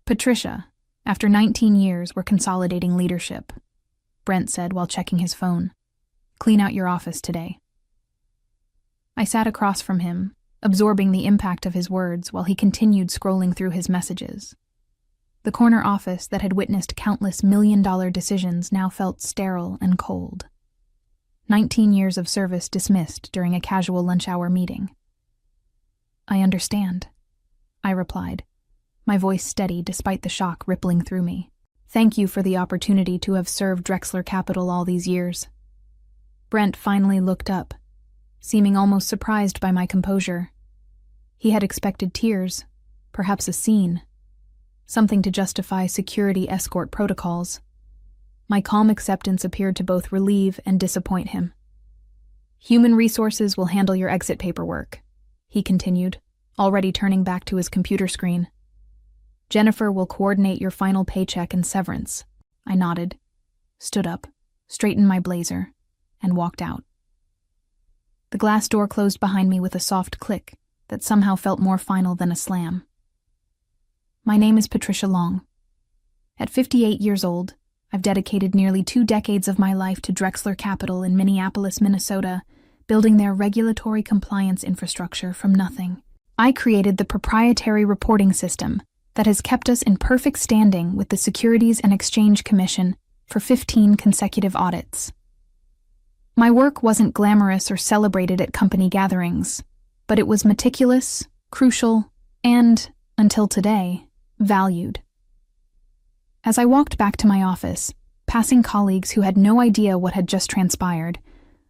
Patricia, after 19 years, we're consolidating leadership, Brent said while checking his phone. Clean out your office today. I sat across from him, absorbing the impact of his words while he continued scrolling through his messages. The corner office that had witnessed countless million-dollar decisions now felt sterile and cold. 19 years of service dismissed during a casual lunch-hour meeting. I understand, I replied, my voice steady despite the shock rippling through me. Thank you for the opportunity to have served Drexler Capital all these years. Brent finally looked up, seeming almost surprised by my composure. He had expected tears, perhaps a scene, something to justify security escort protocols. My calm acceptance appeared to both relieve and disappoint him. Human resources will handle your exit paperwork, he continued, already turning back to his computer screen. Jennifer will coordinate your final paycheck and severance. I nodded, stood up, straightened my blazer, and walked out. The glass door closed behind me with a soft click that somehow felt more final than a slam. My name is Patricia Long. At 58 years old, I've dedicated nearly 2 decades of my life to Drexler Capital in Minneapolis, Minnesota, building their regulatory compliance infrastructure from nothing. I created the proprietary reporting system that has kept us in perfect standing with the Securities and Exchange Commission for 15 consecutive audits. My work wasn't glamorous or celebrated at company gatherings, but it was meticulous, crucial, and, until today, valued. As I walked back to my office, passing colleagues who had no idea what had just transpired,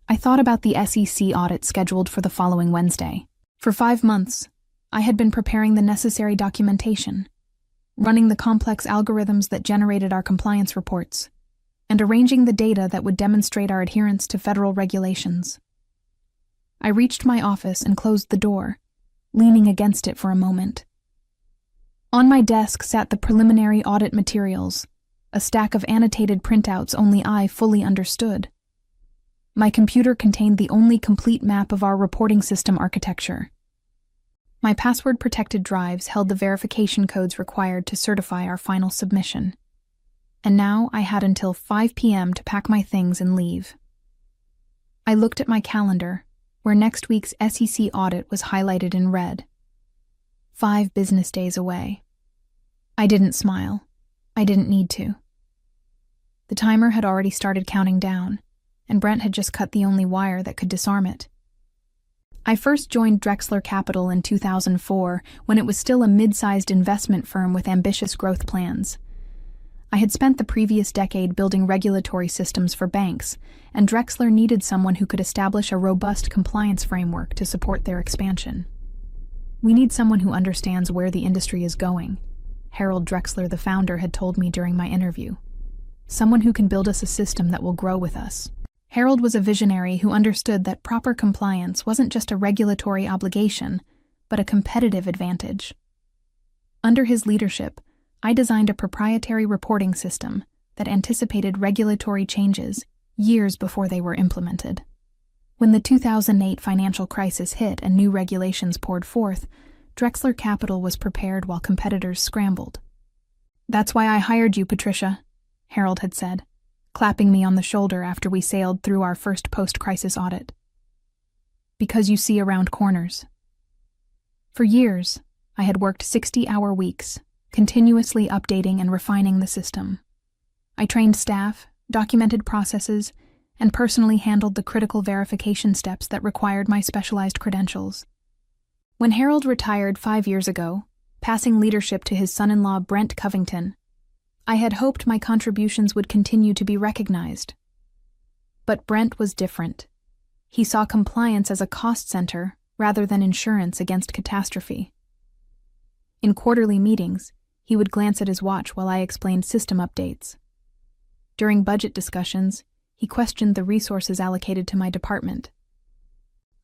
I thought about the SEC audit scheduled for the following Wednesday. For 5 months, I had been preparing the necessary documentation, running the complex algorithms that generated our compliance reports, and arranging the data that would demonstrate our adherence to federal regulations. I reached my office and closed the door, leaning against it for a moment. On my desk sat the preliminary audit materials, a stack of annotated printouts only I fully understood. My computer contained the only complete map of our reporting system architecture. My password-protected drives held the verification codes required to certify our final submission. And now I had until 5 p.m. to pack my things and leave. I looked at my calendar, where next week's SEC audit was highlighted in red. 5 business days away. I didn't smile. I didn't need to. The timer had already started counting down, and Brent had just cut the only wire that could disarm it. I first joined Drexler Capital in 2004 when it was still a mid-sized investment firm with ambitious growth plans. I had spent the previous decade building regulatory systems for banks, and Drexler needed someone who could establish a robust compliance framework to support their expansion. We need someone who understands where the industry is going, Harold Drexler, the founder, had told me during my interview. Someone who can build us a system that will grow with us. Harold was a visionary who understood that proper compliance wasn't just a regulatory obligation, but a competitive advantage. Under his leadership, I designed a proprietary reporting system that anticipated regulatory changes years before they were implemented. When the 2008 financial crisis hit and new regulations poured forth, Drexler Capital was prepared while competitors scrambled. "That's why I hired you, Patricia," Harold had said, clapping me on the shoulder after we sailed through our first post-crisis audit. "Because you see around corners." For years, I had worked 60-hour weeks, continuously updating and refining the system. I trained staff, documented processes, and personally handled the critical verification steps that required my specialized credentials. When Harold retired 5 years ago, passing leadership to his son-in-law Brent Covington, I had hoped my contributions would continue to be recognized. But Brent was different. He saw compliance as a cost center rather than insurance against catastrophe. In quarterly meetings, he would glance at his watch while I explained system updates. During budget discussions, he questioned the resources allocated to my department.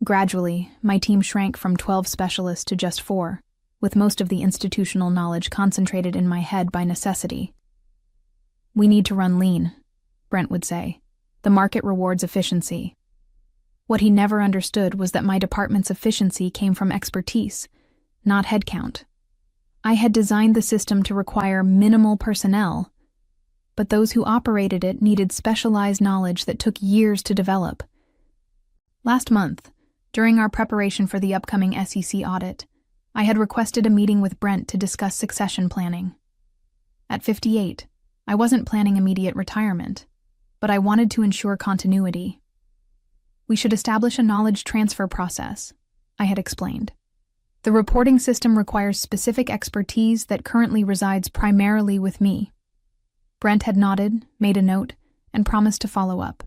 Gradually, my team shrank from 12 specialists to just 4, with most of the institutional knowledge concentrated in my head by necessity. "We need to run lean," Brent would say. "The market rewards efficiency." What he never understood was that my department's efficiency came from expertise, not headcount. I had designed the system to require minimal personnel, but those who operated it needed specialized knowledge that took years to develop. Last month, during our preparation for the upcoming SEC audit, I had requested a meeting with Brent to discuss succession planning. At 58, I wasn't planning immediate retirement, but I wanted to ensure continuity. We should establish a knowledge transfer process, I had explained. The reporting system requires specific expertise that currently resides primarily with me. Brent had nodded, made a note, and promised to follow up.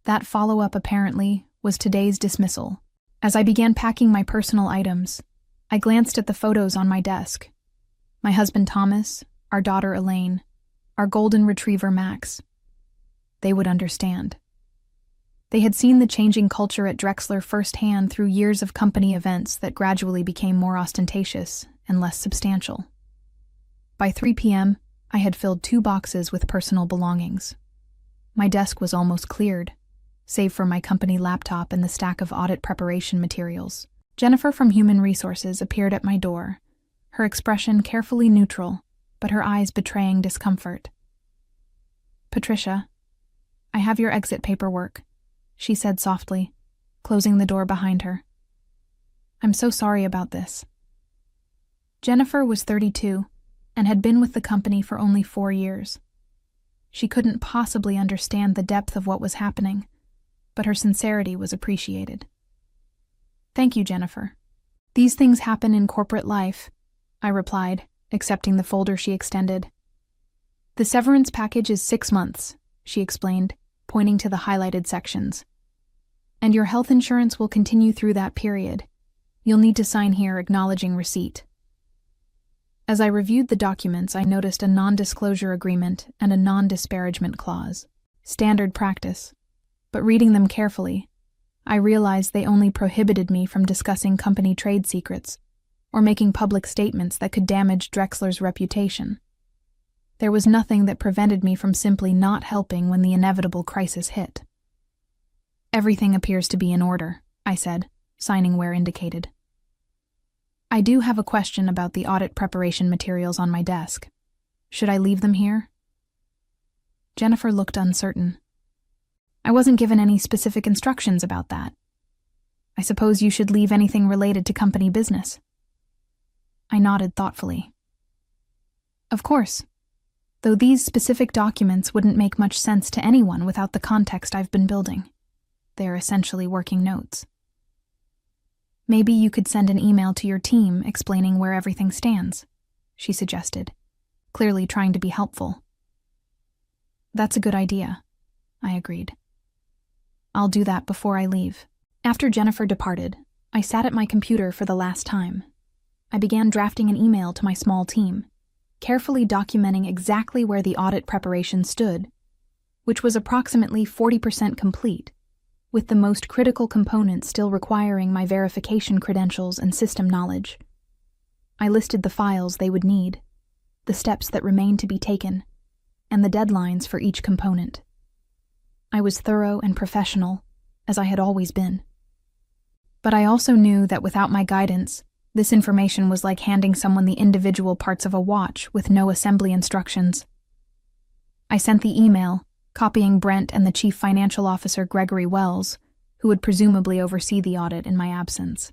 That follow-up, apparently, was today's dismissal. As I began packing my personal items, I glanced at the photos on my desk. My husband Thomas, our daughter Elaine, our golden retriever Max. They would understand. They had seen the changing culture at Drexler firsthand through years of company events that gradually became more ostentatious and less substantial. By 3 p.m., I had filled 2 boxes with personal belongings. My desk was almost cleared, save for my company laptop and the stack of audit preparation materials. Jennifer from Human Resources appeared at my door, her expression carefully neutral, but her eyes betraying discomfort. "Patricia, I have your exit paperwork," she said softly, closing the door behind her. "I'm so sorry about this." Jennifer was 32 and had been with the company for only 4 years. She couldn't possibly understand the depth of what was happening, but her sincerity was appreciated. "Thank you, Jennifer. These things happen in corporate life," I replied, accepting the folder she extended. "The severance package is 6 months," she explained, pointing to the highlighted sections. "And your health insurance will continue through that period. You'll need to sign here acknowledging receipt." As I reviewed the documents, I noticed a non-disclosure agreement and a non-disparagement clause. Standard practice. But reading them carefully, I realized they only prohibited me from discussing company trade secrets or making public statements that could damage Drexler's reputation. There was nothing that prevented me from simply not helping when the inevitable crisis hit. "Everything appears to be in order," I said, signing where indicated. "I do have a question about the audit preparation materials on my desk. Should I leave them here?" Jennifer looked uncertain. "I wasn't given any specific instructions about that. I suppose you should leave anything related to company business." I nodded thoughtfully. "Of course, though these specific documents wouldn't make much sense to anyone without the context I've been building. They're essentially working notes. Maybe you could send an email to your team explaining where everything stands," she suggested, clearly trying to be helpful. "That's a good idea," I agreed. "I'll do that before I leave." After Jennifer departed, I sat at my computer for the last time. I began drafting an email to my small team, carefully documenting exactly where the audit preparation stood, which was approximately 40% complete, with the most critical components still requiring my verification credentials and system knowledge. I listed the files they would need, the steps that remained to be taken, and the deadlines for each component. I was thorough and professional, as I had always been. But I also knew that without my guidance, this information was like handing someone the individual parts of a watch with no assembly instructions. I sent the email, copying Brent and the Chief Financial Officer Gregory Wells, who would presumably oversee the audit in my absence.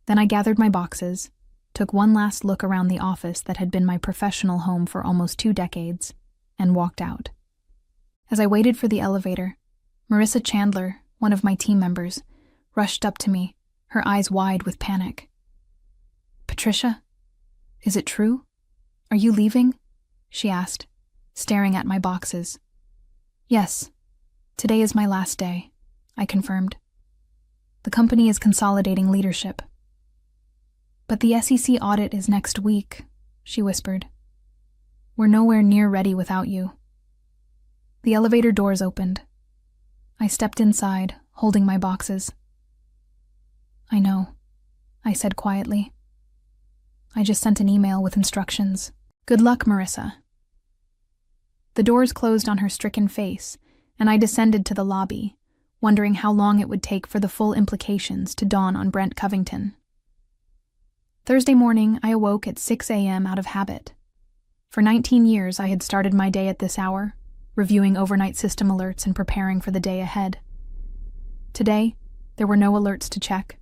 Then I gathered my boxes, took one last look around the office that had been my professional home for almost 2 decades, and walked out. As I waited for the elevator, Marissa Chandler, one of my team members, rushed up to me, her eyes wide with panic. "Patricia, is it true? Are you leaving?" she asked, staring at my boxes. "Yes, today is my last day," I confirmed. "The company is consolidating leadership." "But the SEC audit is next week," she whispered. "We're nowhere near ready without you." The elevator doors opened. I stepped inside, holding my boxes. "I know," I said quietly. "I just sent an email with instructions. Good luck, Marissa." The doors closed on her stricken face, and I descended to the lobby, wondering how long it would take for the full implications to dawn on Brent Covington. Thursday morning, I awoke at 6 a.m. out of habit. For 19 years, I had started my day at this hour, reviewing overnight system alerts and preparing for the day ahead. Today, there were no alerts to check,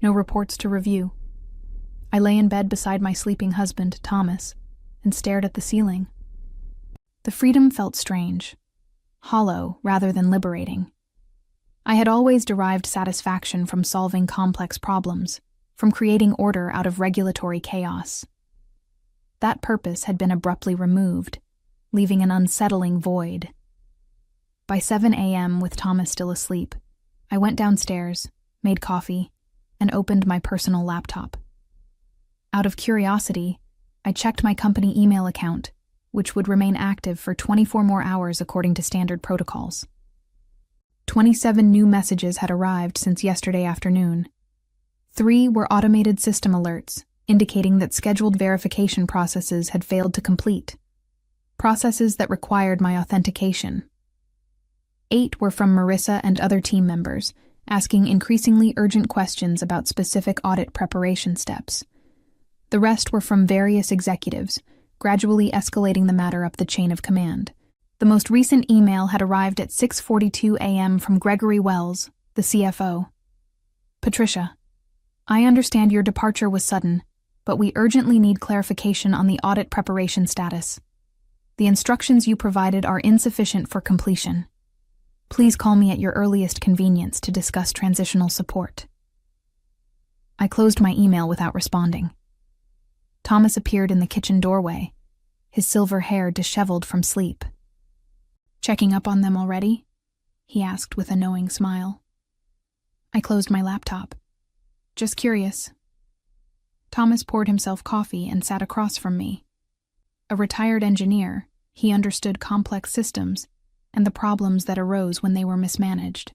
no reports to review. I lay in bed beside my sleeping husband, Thomas, and stared at the ceiling. The freedom felt strange, hollow rather than liberating. I had always derived satisfaction from solving complex problems, from creating order out of regulatory chaos. That purpose had been abruptly removed, leaving an unsettling void. By 7 a.m., with Thomas still asleep, I went downstairs, made coffee, and opened my personal laptop. Out of curiosity, I checked my company email account, which would remain active for 24 more hours according to standard protocols. 27 new messages had arrived since yesterday afternoon. 3 were automated system alerts, indicating that scheduled verification processes had failed to complete, processes that required my authentication. 8 were from Marissa and other team members, asking increasingly urgent questions about specific audit preparation steps. The rest were from various executives, gradually escalating the matter up the chain of command. The most recent email had arrived at 6:42 a.m. from Gregory Wells, the CFO. Patricia, I understand your departure was sudden, but we urgently need clarification on the audit preparation status. The instructions you provided are insufficient for completion. Please call me at your earliest convenience to discuss transitional support. I closed my email without responding. Thomas appeared in the kitchen doorway, his silver hair disheveled from sleep. Checking up on them already? He asked with a knowing smile. I closed my laptop. Just curious. Thomas poured himself coffee and sat across from me. A retired engineer, he understood complex systems and the problems that arose when they were mismanaged.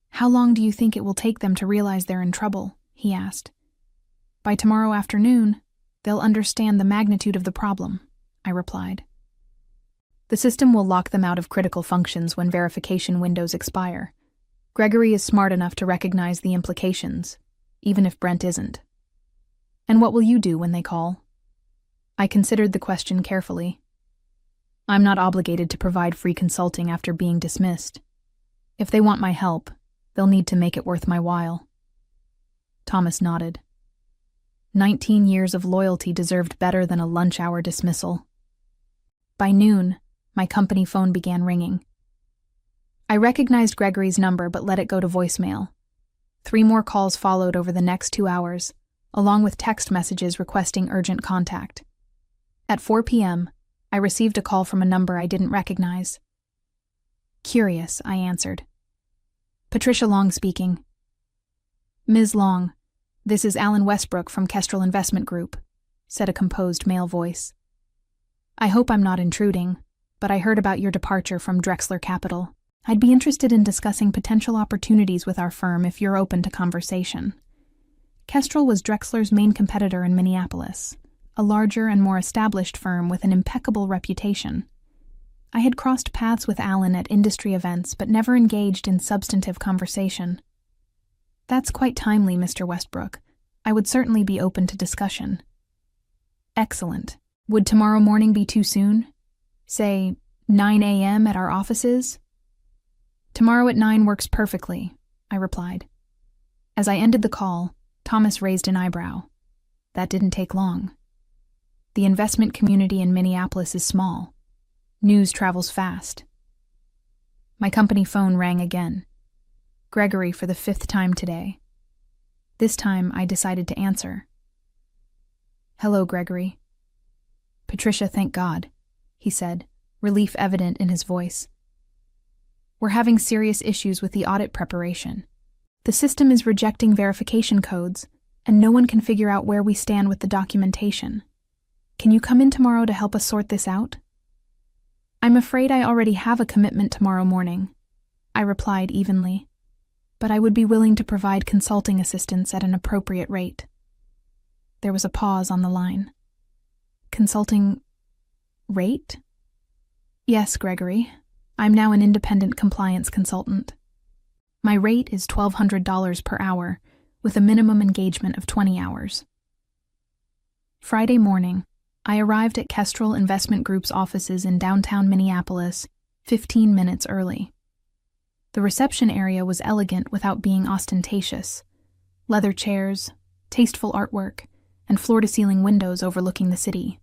How long do you think it will take them to realize they're in trouble? He asked. By tomorrow afternoon, they'll understand the magnitude of the problem, I replied. The system will lock them out of critical functions when verification windows expire. Gregory is smart enough to recognize the implications, even if Brent isn't. And what will you do when they call? I considered the question carefully. I'm not obligated to provide free consulting after being dismissed. If they want my help, they'll need to make it worth my while. Thomas nodded. 19 years of loyalty deserved better than a lunch-hour dismissal. By noon, my company phone began ringing. I recognized Gregory's number but let it go to voicemail. 3 more calls followed over the next 2 hours, along with text messages requesting urgent contact. At 4 p.m., I received a call from a number I didn't recognize. Curious, I answered. Patricia Long speaking. Ms. Long, this is Alan Westbrook from Kestrel Investment Group, said a composed male voice. I hope I'm not intruding, but I heard about your departure from Drexler Capital. I'd be interested in discussing potential opportunities with our firm if you're open to conversation. Kestrel was Drexler's main competitor in Minneapolis, a larger and more established firm with an impeccable reputation. I had crossed paths with Alan at industry events but never engaged in substantive conversation. That's quite timely, Mr. Westbrook. I would certainly be open to discussion. Excellent. Would tomorrow morning be too soon? Say, 9 a.m. at our offices? Tomorrow at 9 works perfectly, I replied. As I ended the call, Thomas raised an eyebrow. That didn't take long. The investment community in Minneapolis is small. News travels fast. My company phone rang again. Gregory for the 5th time today. This time I decided to answer. Hello, Gregory. Patricia, thank God, he said, relief evident in his voice. We're having serious issues with the audit preparation. The system is rejecting verification codes, and no one can figure out where we stand with the documentation. Can you come in tomorrow to help us sort this out? I'm afraid I already have a commitment tomorrow morning, I replied evenly, but I would be willing to provide consulting assistance at an appropriate rate. There was a pause on the line. Consulting rate? Yes, Gregory. I'm now an independent compliance consultant. My rate is $1,200 per hour, with a minimum engagement of 20 hours. Friday morning, I arrived at Kestrel Investment Group's offices in downtown Minneapolis 15 minutes early. The reception area was elegant without being ostentatious. Leather chairs, tasteful artwork, and floor-to-ceiling windows overlooking the city.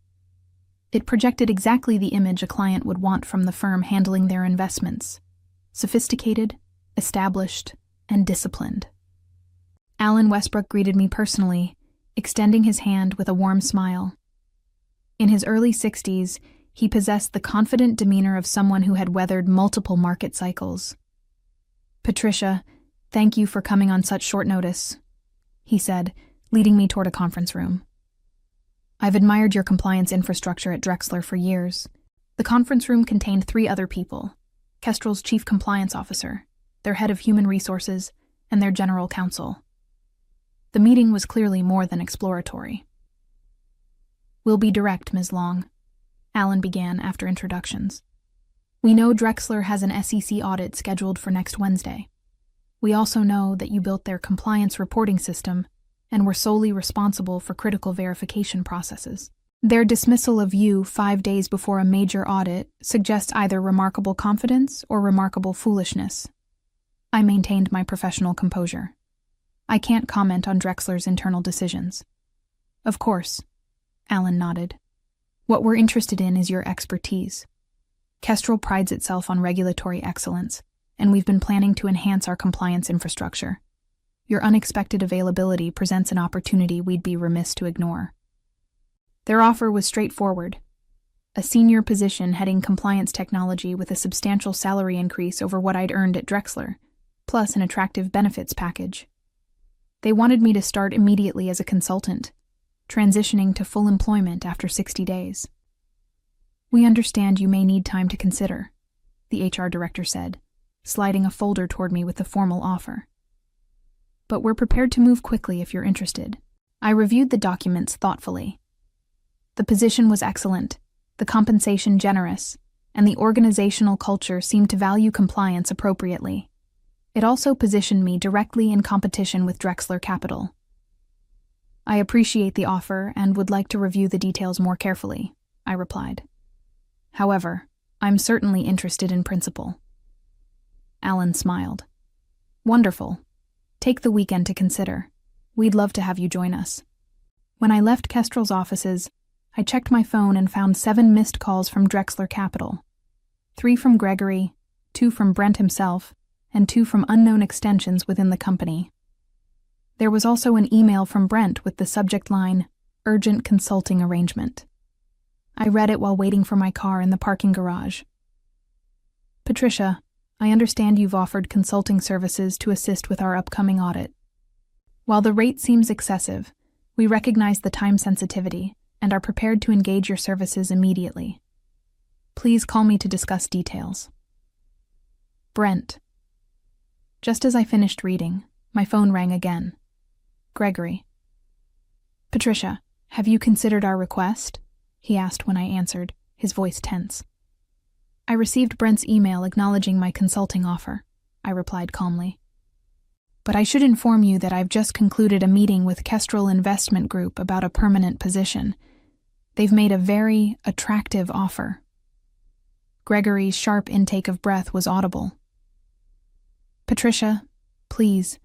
It projected exactly the image a client would want from the firm handling their investments: sophisticated, established, and disciplined. Alan Westbrook greeted me personally, extending his hand with a warm smile. In his early 60s, he possessed the confident demeanor of someone who had weathered multiple market cycles. "Patricia, thank you for coming on such short notice," he said, leading me toward a conference room. "I've admired your compliance infrastructure at Drexler for years." The conference room contained 3 other people: Kestrel's chief compliance officer, their head of human resources, and their general counsel. The meeting was clearly more than exploratory. "We'll be direct, Ms. Long," Alan began after introductions. "We know Drexler has an SEC audit scheduled for next Wednesday. We also know that you built their compliance reporting system and were solely responsible for critical verification processes. Their dismissal of you 5 days before a major audit suggests either remarkable confidence or remarkable foolishness." I maintained my professional composure. "I can't comment on Drexler's internal decisions." "Of course," Alan nodded. "What we're interested in is your expertise. Kestrel prides itself on regulatory excellence, and we've been planning to enhance our compliance infrastructure. Your unexpected availability presents an opportunity we'd be remiss to ignore." Their offer was straightforward: a senior position heading compliance technology with a substantial salary increase over what I'd earned at Drexler, plus an attractive benefits package. They wanted me to start immediately as a consultant, transitioning to full employment after 60 days. "We understand you may need time to consider," the HR director said, sliding a folder toward me with the formal offer. "But we're prepared to move quickly if you're interested." I reviewed the documents thoughtfully. The position was excellent, the compensation generous, and the organizational culture seemed to value compliance appropriately. It also positioned me directly in competition with Drexler Capital. "I appreciate the offer and would like to review the details more carefully," I replied. "However, I'm certainly interested in principle." Alan smiled. "Wonderful. Take the weekend to consider. We'd love to have you join us." When I left Kestrel's offices, I checked my phone and found 7 missed calls from Drexler Capital. 3 from Gregory, 2 from Brent himself, and 2 from unknown extensions within the company. There was also an email from Brent with the subject line, "Urgent Consulting Arrangement." I read it while waiting for my car in the parking garage. "Patricia, I understand you've offered consulting services to assist with our upcoming audit. While the rate seems excessive, we recognize the time sensitivity and are prepared to engage your services immediately. Please call me to discuss details." Brent. Just as I finished reading, my phone rang again. Gregory. "Patricia, have you considered our request?" he asked when I answered, his voice tense. "I received Brent's email acknowledging my consulting offer," I replied calmly. "But I should inform you that I've just concluded a meeting with Kestrel Investment Group about a permanent position. They've made a very attractive offer." Gregory's sharp intake of breath was audible. "Patricia, please,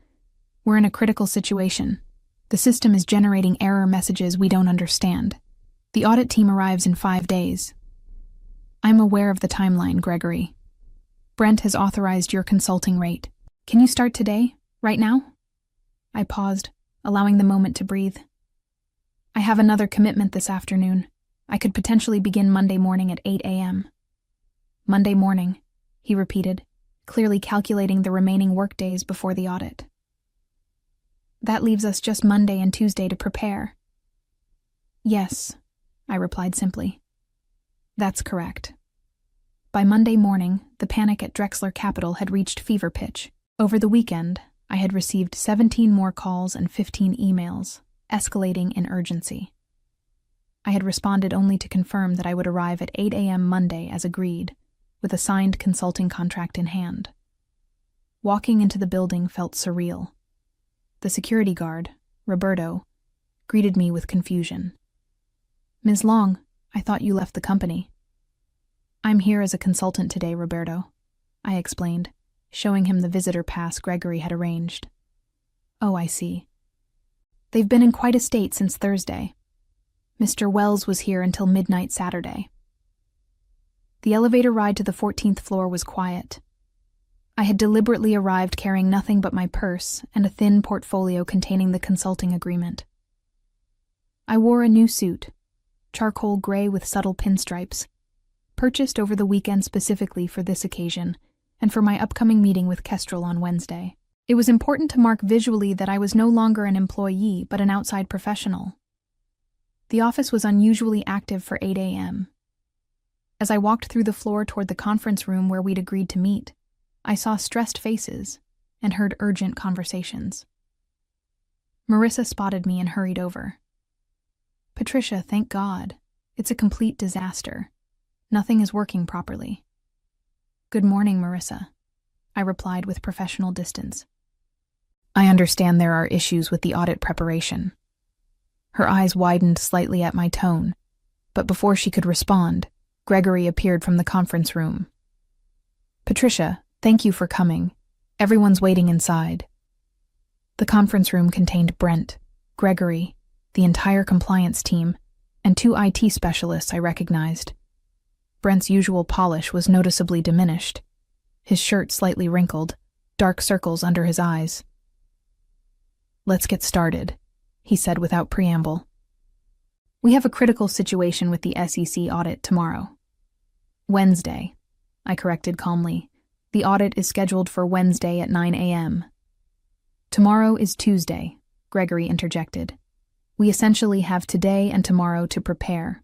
we're in a critical situation. The system is generating error messages we don't understand. The audit team arrives in 5 days. I'm aware of the timeline, Gregory. Brent has authorized your consulting rate. Can you start today, right now?" I paused, allowing the moment to breathe. "I have another commitment this afternoon. I could potentially begin Monday morning at 8 a.m. "Monday morning," he repeated, clearly calculating the remaining workdays before the audit. "That leaves us just Monday and Tuesday to prepare." "Yes," I replied simply. "That's correct." By Monday morning, the panic at Drexler Capital had reached fever pitch. Over the weekend, I had received 17 more calls and 15 emails, escalating in urgency. I had responded only to confirm that I would arrive at 8 a.m. Monday as agreed, with a signed consulting contract in hand. Walking into the building felt surreal. The security guard, Roberto, greeted me with confusion. Ms. Long, I thought you left the company. I'm here as a consultant today, Roberto, I explained, showing him the visitor pass Gregory had arranged. Oh, I see. They've been in quite a state since Thursday. Mr. Wells was here until midnight Saturday. The elevator ride to the 14th floor was quiet. I had deliberately arrived carrying nothing but my purse and a thin portfolio containing the consulting agreement. I wore a new suit, charcoal gray with subtle pinstripes, purchased over the weekend specifically for this occasion and for my upcoming meeting with Kestrel on Wednesday. It was important to mark visually that I was no longer an employee but an outside professional. The office was unusually active for 8 a.m. As I walked through the floor toward the conference room where we'd agreed to meet, I saw stressed faces and heard urgent conversations. Marissa spotted me and hurried over. Patricia, thank God. It's a complete disaster. Nothing is working properly. Good morning, Marissa, I replied with professional distance. I understand there are issues with the audit preparation. Her eyes widened slightly at my tone, but before she could respond, Gregory appeared from the conference room. Patricia, thank you for coming. Everyone's waiting inside. The conference room contained Brent, Gregory, the entire compliance team, and 2 IT specialists I recognized. Brent's usual polish was noticeably diminished, his shirt slightly wrinkled, dark circles under his eyes. Let's get started, he said without preamble. We have a critical situation with the SEC audit tomorrow. Wednesday, I corrected calmly. The audit is scheduled for Wednesday at 9 a.m. Tomorrow is Tuesday, Gregory interjected. We essentially have today and tomorrow to prepare.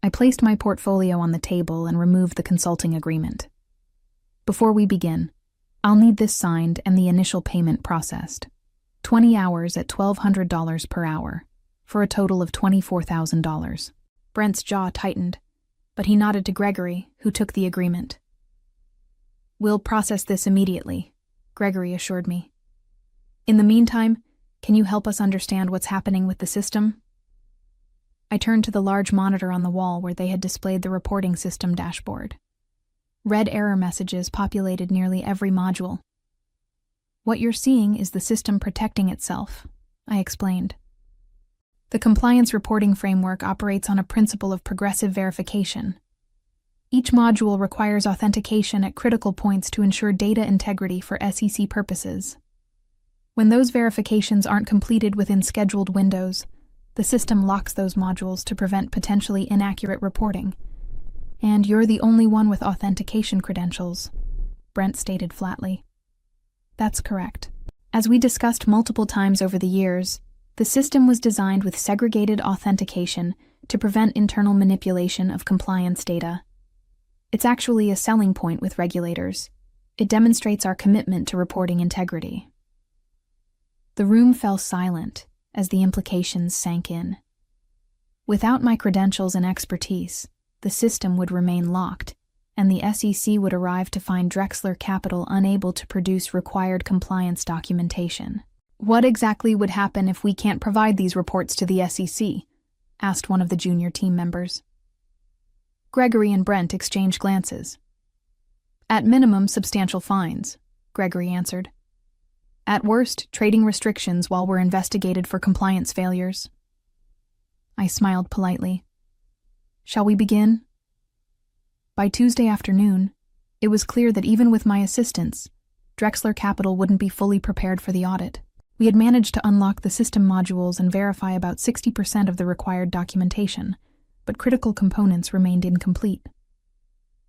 I placed my portfolio on the table and removed the consulting agreement. Before we begin, I'll need this signed and the initial payment processed. 20 hours at $1,200 per hour, for a total of $24,000. Brent's jaw tightened, but he nodded to Gregory, who took the agreement. We'll process this immediately, Gregory assured me. In the meantime, can you help us understand what's happening with the system? I turned to the large monitor on the wall where they had displayed the reporting system dashboard. Red error messages populated nearly every module. What you're seeing is the system protecting itself, I explained. The compliance reporting framework operates on a principle of progressive verification. Each module requires authentication at critical points to ensure data integrity for SEC purposes. When those verifications aren't completed within scheduled windows, the system locks those modules to prevent potentially inaccurate reporting. And you're the only one with authentication credentials, Brent stated flatly. That's correct. As we discussed multiple times over the years, the system was designed with segregated authentication to prevent internal manipulation of compliance data. It's actually a selling point with regulators. It demonstrates our commitment to reporting integrity. The room fell silent as the implications sank in. Without my credentials and expertise, the system would remain locked, and the SEC would arrive to find Drexler Capital unable to produce required compliance documentation. What exactly would happen if we can't provide these reports to the SEC? Asked one of the junior team members. Gregory and Brent exchanged glances. At minimum, substantial fines, Gregory answered. At worst, trading restrictions while we're investigated for compliance failures. I smiled politely. Shall we begin? By Tuesday afternoon, it was clear that even with my assistance, Drexler Capital wouldn't be fully prepared for the audit. We had managed to unlock the system modules and verify about 60% of the required documentation, but critical components remained incomplete.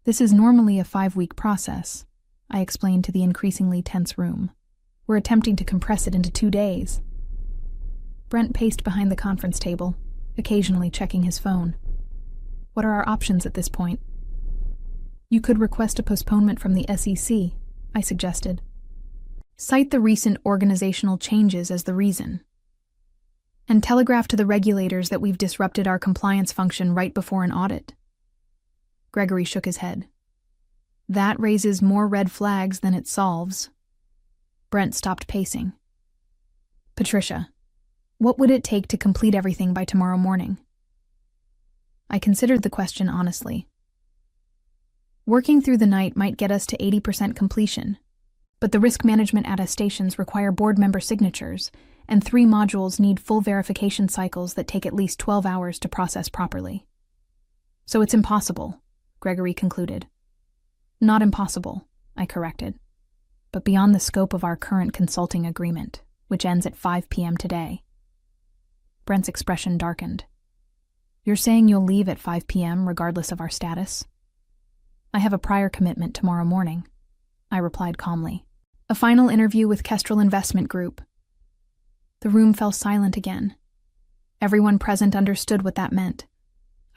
This is normally a 5-week process, I explained to the increasingly tense room. We're attempting to compress it into 2 days. Brent paced behind the conference table, occasionally checking his phone. What are our options at this point? You could request a postponement from the SEC, I suggested. Cite the recent organizational changes as the reason. And telegraph to the regulators that we've disrupted our compliance function right before an audit. Gregory shook his head. That raises more red flags than it solves. Brent stopped pacing. Patricia, what would it take to complete everything by tomorrow morning? I considered the question honestly. Working through the night might get us to 80% completion, but the risk management attestations require board member signatures, and 3 modules need full verification cycles that take at least 12 hours to process properly. So it's impossible, Gregory concluded. Not impossible, I corrected, but beyond the scope of our current consulting agreement, which ends at 5 p.m. today. Brent's expression darkened. You're saying you'll leave at 5 p.m. regardless of our status? I have a prior commitment tomorrow morning, I replied calmly. A final interview with Kestrel Investment Group. The room fell silent again. Everyone present understood what that meant.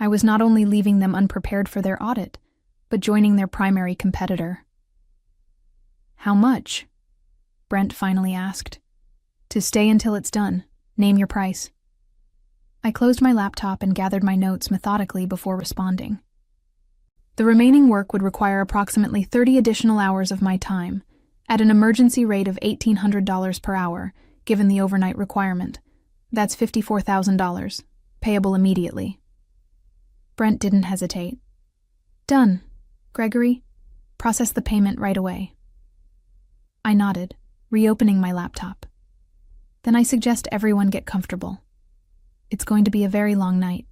I was not only leaving them unprepared for their audit, but joining their primary competitor. How much? Brent finally asked. To stay until it's done. Name your price. I closed my laptop and gathered my notes methodically before responding. The remaining work would require approximately 30 additional hours of my time, at an emergency rate of $1,800 per hour, given the overnight requirement. That's $54,000, payable immediately. Brent didn't hesitate. Done, Gregory. Process the payment right away. I nodded, reopening my laptop. Then I suggest everyone get comfortable. It's going to be a very long night.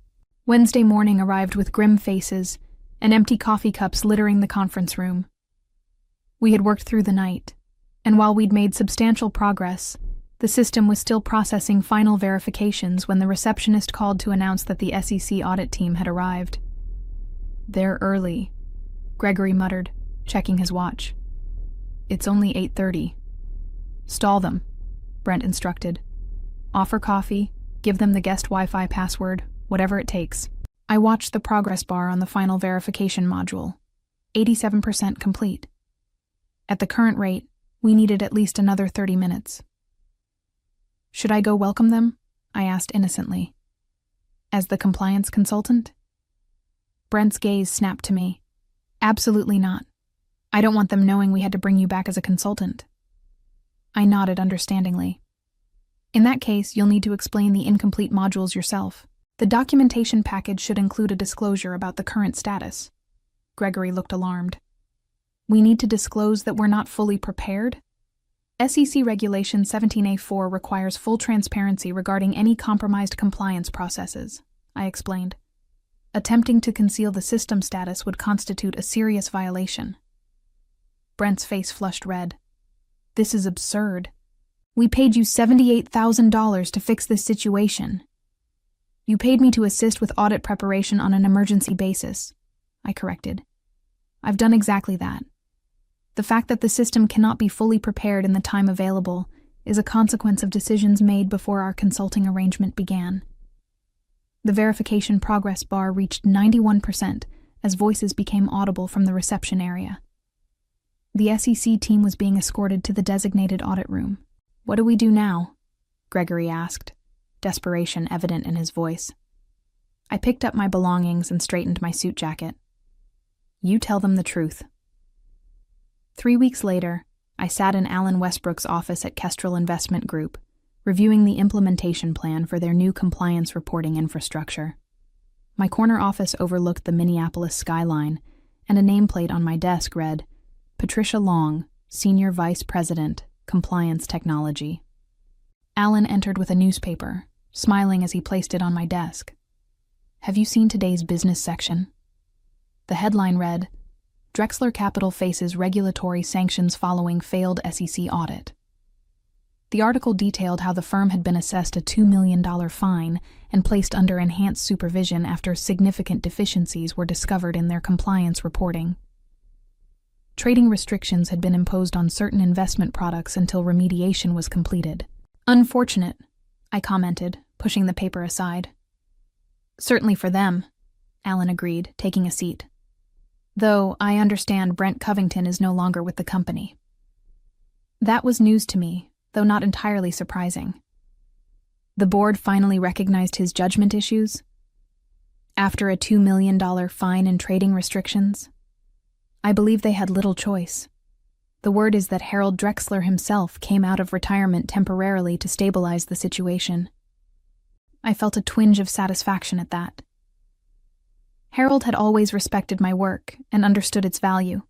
Wednesday morning arrived with grim faces and empty coffee cups littering the conference room. We had worked through the night, and while we'd made substantial progress, the system was still processing final verifications when the receptionist called to announce that the SEC audit team had arrived. They're early, Gregory muttered, checking his watch. It's only 8:30. Stall them, Brent instructed. Offer coffee, give them the guest Wi-Fi password, whatever it takes. I watched the progress bar on the final verification module. 87% complete. At the current rate, we needed at least another 30 minutes. Should I go welcome them? I asked innocently. As the compliance consultant? Brent's gaze snapped to me. Absolutely not. I don't want them knowing we had to bring you back as a consultant. I nodded understandingly. In that case, you'll need to explain the incomplete modules yourself. The documentation package should include a disclosure about the current status. Gregory looked alarmed. We need to disclose that we're not fully prepared? SEC Regulation 17A4 requires full transparency regarding any compromised compliance processes, I explained. Attempting to conceal the system status would constitute a serious violation. Brent's face flushed red. This is absurd. We paid you $78,000 to fix this situation. You paid me to assist with audit preparation on an emergency basis, I corrected. I've done exactly that. The fact that the system cannot be fully prepared in the time available is a consequence of decisions made before our consulting arrangement began. The verification progress bar reached 91% as voices became audible from the reception area. The SEC team was being escorted to the designated audit room. What do we do now? Gregory asked, desperation evident in his voice. I picked up my belongings and straightened my suit jacket. You tell them the truth. 3 weeks later, I sat in Alan Westbrook's office at Kestrel Investment Group, reviewing the implementation plan for their new compliance reporting infrastructure. My corner office overlooked the Minneapolis skyline, and a nameplate on my desk read, Patricia Long, Senior Vice President, Compliance Technology. Alan entered with a newspaper, smiling as he placed it on my desk. Have you seen today's business section? The headline read, Drexler Capital faces regulatory sanctions following failed SEC audit. The article detailed how the firm had been assessed a $2 million fine and placed under enhanced supervision after significant deficiencies were discovered in their compliance reporting. Trading restrictions had been imposed on certain investment products until remediation was completed. Unfortunate, I commented, pushing the paper aside. Certainly for them, Alan agreed, taking a seat. Though I understand Brent Covington is no longer with the company. That was news to me, though not entirely surprising. The board finally recognized his judgment issues. After a $2 million fine and trading restrictions, I believe they had little choice. The word is that Harold Drexler himself came out of retirement temporarily to stabilize the situation. I felt a twinge of satisfaction at that. Harold had always respected my work and understood its value.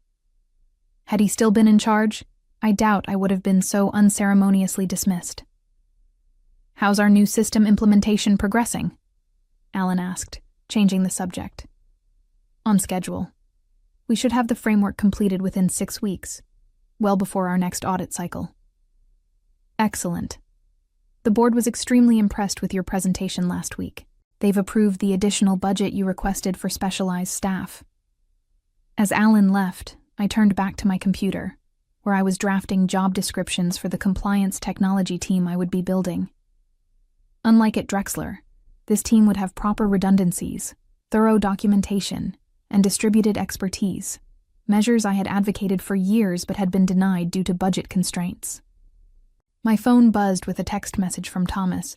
Had he still been in charge, I doubt I would have been so unceremoniously dismissed. "How's our new system implementation progressing?" Alan asked, changing the subject. "On schedule. We should have the framework completed within 6 weeks, well before our next audit cycle." "Excellent. The board was extremely impressed with your presentation last week. They've approved the additional budget you requested for specialized staff." As Alan left, I turned back to my computer, where I was drafting job descriptions for the compliance technology team I would be building. Unlike at Drexler, this team would have proper redundancies, thorough documentation, and distributed expertise, measures I had advocated for years but had been denied due to budget constraints. My phone buzzed with a text message from Thomas.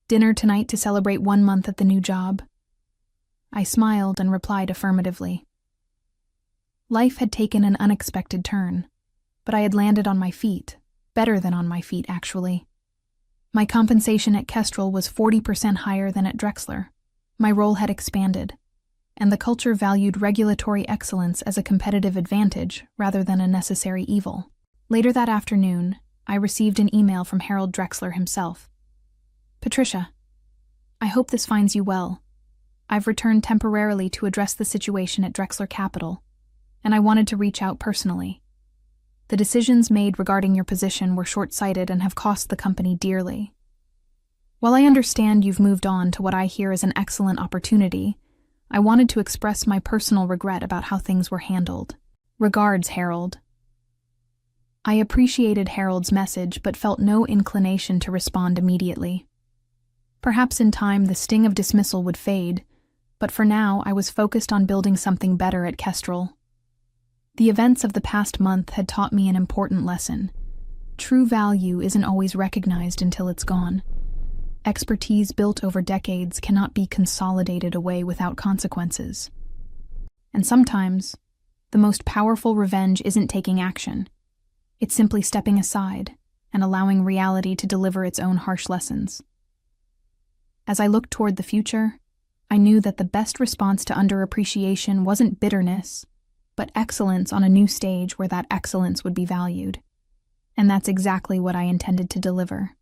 "Dinner tonight to celebrate 1 month at the new job?" I smiled and replied affirmatively. Life had taken an unexpected turn, but I had landed on my feet, better than on my feet, actually. My compensation at Kestrel was 40% higher than at Drexler. My role had expanded, and the culture valued regulatory excellence as a competitive advantage rather than a necessary evil. Later that afternoon, I received an email from Harold Drexler himself. "Patricia, I hope this finds you well. I've returned temporarily to address the situation at Drexler Capital, and I wanted to reach out personally. The decisions made regarding your position were short-sighted and have cost the company dearly. While I understand you've moved on to what I hear is an excellent opportunity, I wanted to express my personal regret about how things were handled. Regards, Harold." I appreciated Harold's message but felt no inclination to respond immediately. Perhaps in time the sting of dismissal would fade, but for now I was focused on building something better at Kestrel. The events of the past month had taught me an important lesson. True value isn't always recognized until it's gone. Expertise built over decades cannot be consolidated away without consequences. And sometimes, the most powerful revenge isn't taking action. It's simply stepping aside and allowing reality to deliver its own harsh lessons. As I looked toward the future, I knew that the best response to underappreciation wasn't bitterness, but excellence on a new stage where that excellence would be valued. And that's exactly what I intended to deliver.